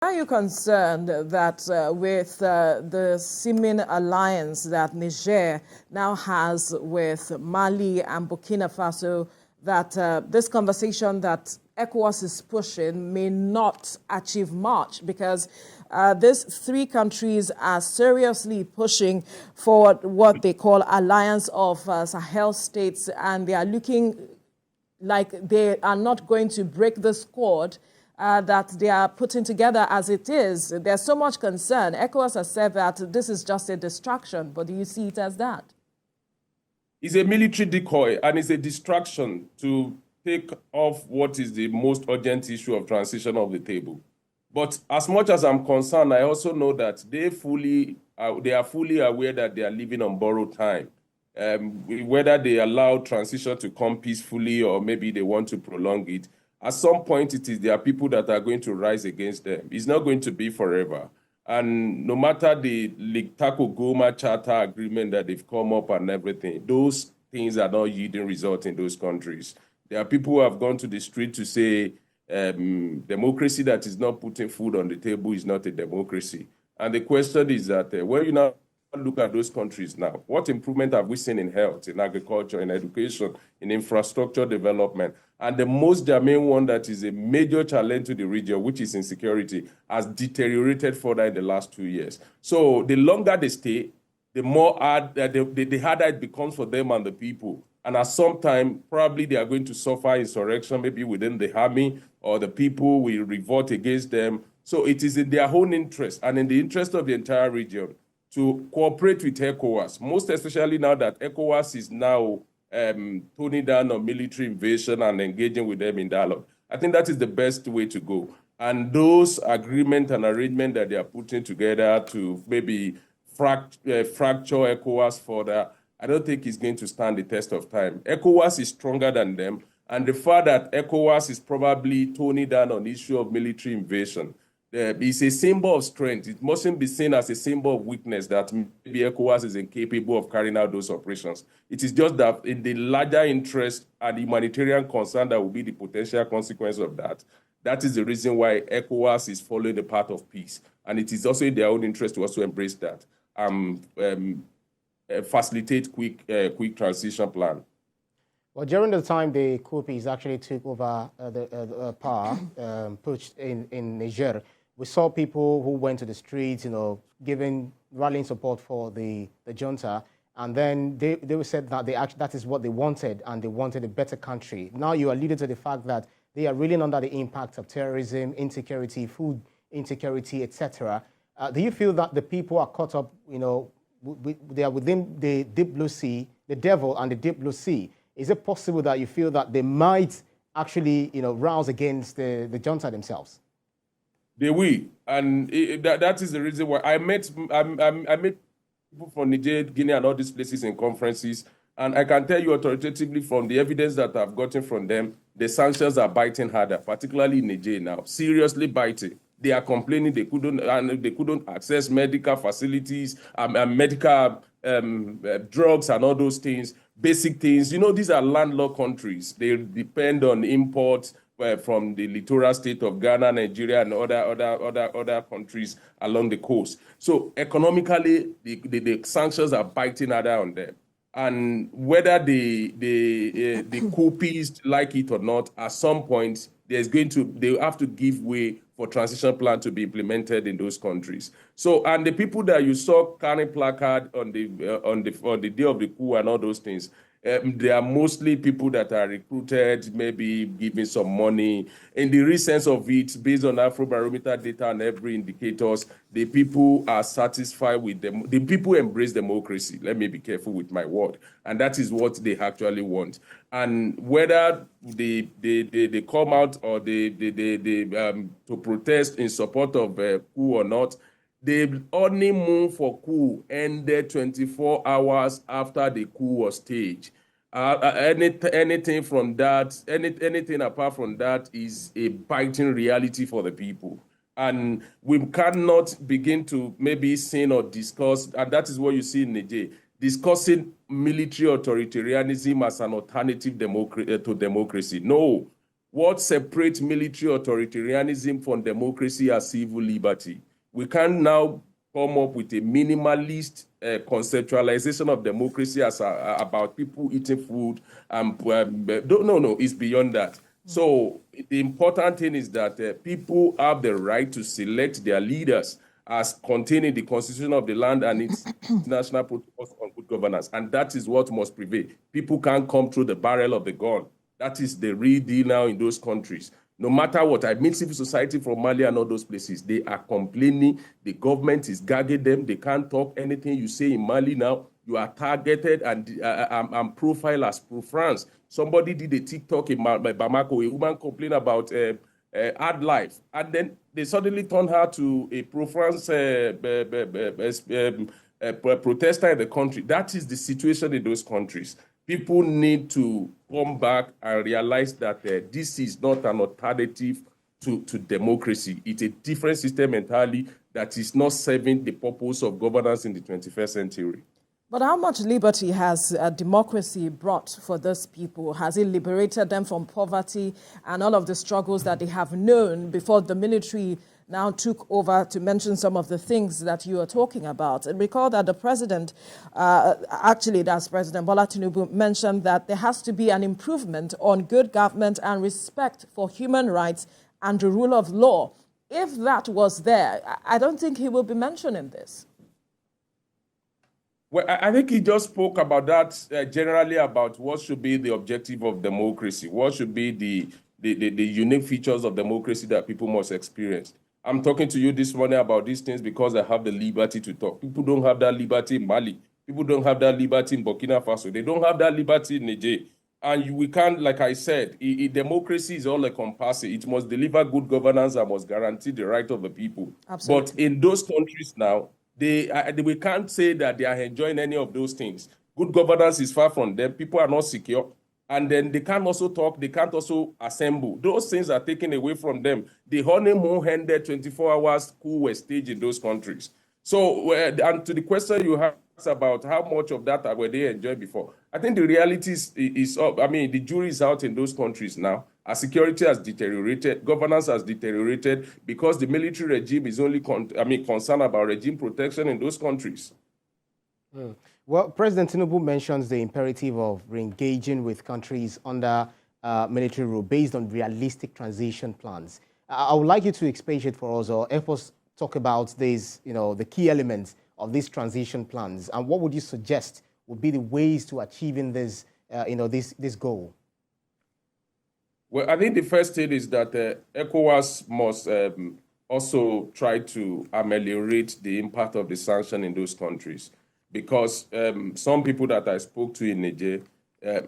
Are you concerned that with the seeming alliance that Niger now has with Mali and Burkina Faso, that this conversation that ECOWAS is pushing may not achieve much, because these three countries are seriously pushing for what they call alliance of Sahel states, and they are looking like they are not going to break this cord that they are putting together as it is. There's so much concern. ECOWAS has said that this is just a distraction, but do you see it as that? It's a military decoy, and it's a distraction to take off what is the most urgent issue of transition off the table. But as much as I'm concerned, I also know that they are fully aware that they are living on borrowed time. Whether they allow transition to come peacefully or maybe they want to prolong it, at some point there are people that are going to rise against them. It's not going to be forever. And no matter the Taco Goma Charter agreement that they've come up and everything, those things are not yielding results in those countries. There are people who have gone to the street to say democracy that is not putting food on the table is not a democracy. And the question is that when you now look at those countries now, what improvement have we seen in health, in agriculture, in education, in infrastructure development? And the most germane one that is a major challenge to the region, which is insecurity, has deteriorated further in the last 2 years. So the longer they stay, the more the harder it becomes for them and the people. And at some time, probably they are going to suffer insurrection, maybe within the army, or the people will revolt against them. So it is in their own interest and in the interest of the entire region to cooperate with ECOWAS, most especially now that ECOWAS is now toning down on military invasion and engaging with them in dialogue. I think that is the best way to go. And those agreements and arrangements that they are putting together to maybe fracture ECOWAS further, I don't think it's going to stand the test of time. ECOWAS is stronger than them, and the fact that ECOWAS is probably toning down on the issue of military invasion is a symbol of strength. It mustn't be seen as a symbol of weakness that maybe ECOWAS is incapable of carrying out those operations. It is just that in the larger interest and humanitarian concern that will be the potential consequence of that, that is the reason why ECOWAS is following the path of peace. And it is also in their own interest to also embrace that, facilitate quick transition plan. Well, during the time the coupists actually took over the power, pushed in Niger, we saw people who went to the streets, rallying support for the junta, and then they said that that is what they wanted, and they wanted a better country. Now you alluded to the fact that they are reeling under the impact of terrorism, insecurity, food insecurity, etc. Do you feel that the people are caught up, they are within the deep blue sea, the devil and the deep blue sea? Is it possible that you feel that they might actually, rouse against the junta themselves? They will, and that is the reason why I met people from Niger, Guinea, and all these places in conferences, and I can tell you authoritatively from the evidence that I've gotten from them, the sanctions are biting harder, particularly in Niger now, seriously biting. They are complaining they couldn't access medical facilities, medical drugs and all those things, basic things. These are landlocked countries. They depend on imports from the littoral state of Ghana, Nigeria, and other countries along the coast. So economically, the sanctions are biting harder on them. And whether the coupists like it or not, at some point they have to give way for transition plan to be implemented in those countries. So, and the people that you saw carrying placard on the day of the coup and all those things, they are mostly people that are recruited, maybe giving some money. In the real sense of it, based on Afrobarometer data and every indicators, the people are satisfied with them. The people embrace democracy. Let me be careful with my word. And that is what they actually want. And whether they come out or they to protest in support of coup or not, the honeymoon for coup ended 24 hours after the coup was staged. Anything from that, anything apart from that is a biting reality for the people. And we cannot begin to maybe sin or discuss, and that is what you see in Niger, discussing military authoritarianism as an alternative to democracy. No, what separates military authoritarianism from democracy as civil liberty. We can now come up with a minimalist conceptualization of democracy as about people eating food. No, it's beyond that. So the important thing is that people have the right to select their leaders as contained in the constitution of the land and its national protocols on good governance. And that is what must prevail. People can't come through the barrel of the gun. That is the real deal now in those countries. No matter what, I mean, civil society from Mali and all those places, they are complaining. The government is gagging them. They can't talk anything you say in Mali now. You are targeted and profiled as pro-France. Somebody did a TikTok in Bamako. A woman complained about hard life. And then they suddenly turned her to a pro-France protester in the country. That is the situation in those countries. People need to come back and realize that this is not an alternative to democracy. It's a different system entirely that is not serving the purpose of governance in the 21st century. But how much liberty has democracy brought for those people? Has it liberated them from poverty and all of the struggles that they have known before the military now took over, to mention some of the things that you are talking about? And recall that the president, that's President Bola Tinubu, mentioned that there has to be an improvement on good government and respect for human rights and the rule of law. If that was there, I don't think he will be mentioning this. Well, I think he just spoke about that generally about what should be the objective of democracy, what should be the unique features of democracy that people must experience. I'm talking to you this morning about these things because I have the liberty to talk. People don't have that liberty in Mali. People don't have that liberty in Burkina Faso. They don't have that liberty in Niger. And we can't, like I said, democracy is all encompassing. It must deliver good governance and must guarantee the right of the people. Absolutely. But in those countries now, we can't say that they are enjoying any of those things. Good governance is far from them. People are not secure. And then they can't also talk. They can't also assemble. Those things are taken away from them. The honeymoon-ended 24 hours coup was staged in those countries. So, and to the question you asked about how much of that were they enjoying before, I think the reality is the jury is out in those countries now. Our security has deteriorated, governance has deteriorated because the military regime is only concerned about regime protection in those countries. Well, President Tinubu mentions the imperative of re-engaging with countries under military rule based on realistic transition plans. I would like you to expatiate for us or help us talk about these, the key elements of these transition plans, and what would you suggest would be the ways to achieving this, this goal? Well, I think the first thing is that ECOWAS must also try to ameliorate the impact of the sanction in those countries. Because some people that I spoke to in Niger,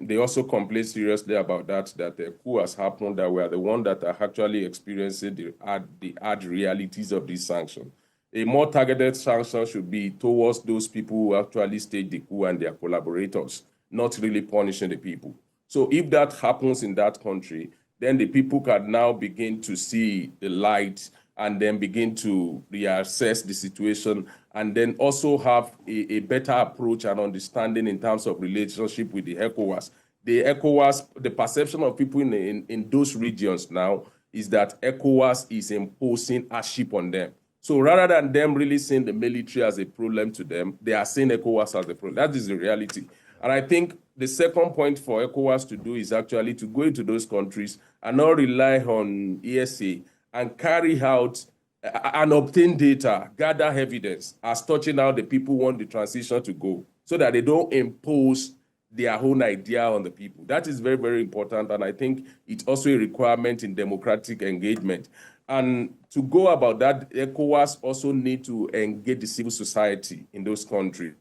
they also complain seriously about that a coup has happened, that we are the ones that are actually experiencing the hard realities of this sanction. A more targeted sanction should be towards those people who actually staged the coup and their collaborators, not really punishing the people. So if that happens in that country, then the people can now begin to see the light and then begin to reassess the situation and then also have a better approach and understanding in terms of relationship with the ECOWAS. The perception of people in those regions now is that ECOWAS is imposing hardship on them. So rather than them really seeing the military as a problem to them, they are seeing ECOWAS as a problem. That is the reality. And I think the second point for ECOWAS to do is actually to go into those countries and not rely on ESA and carry out and obtain data, gather evidence as touching how the people want the transition to go so that they don't impose their own idea on the people. That is very, very important. And I think it's also a requirement in democratic engagement. And to go about that, ECOWAS also need to engage the civil society in those countries.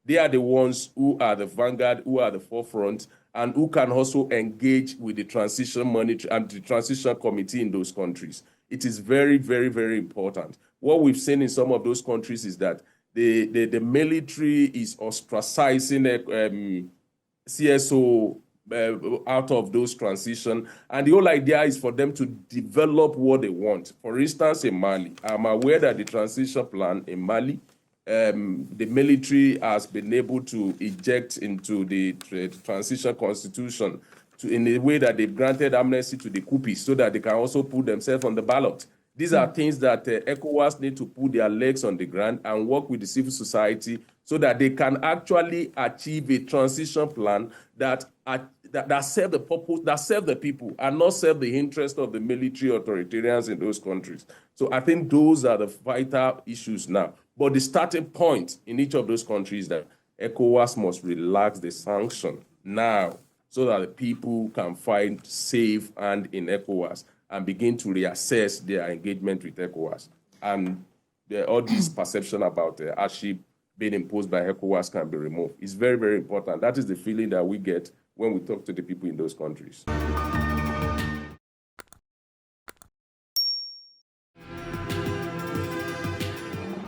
They are the ones who are the vanguard, who are the forefront, and who can also engage with the transition monitor and the transition committee in those countries. It is very, very, very important. What we've seen in some of those countries is that the military is ostracizing CSO out of those transition. And the whole idea is for them to develop what they want. For instance, in Mali, I'm aware that the transition plan in Mali, the military has been able to inject into the transition constitution in a way that they've granted amnesty to the coupists so that they can also put themselves on the ballot. These are things that ECOWAS need to put their legs on the ground and work with the civil society so that they can actually achieve a transition plan that serve the purpose, that serve the people, and not serve the interest of the military authoritarians in those countries. So I think those are the vital issues now. But the starting point in each of those countries is that ECOWAS must relax the sanction now so that the people can find safe and in ECOWAS and begin to reassess their engagement with ECOWAS. And all this perception about hardship being imposed by ECOWAS can be removed. It's very, very important. That is the feeling that we get when we talk to the people in those countries.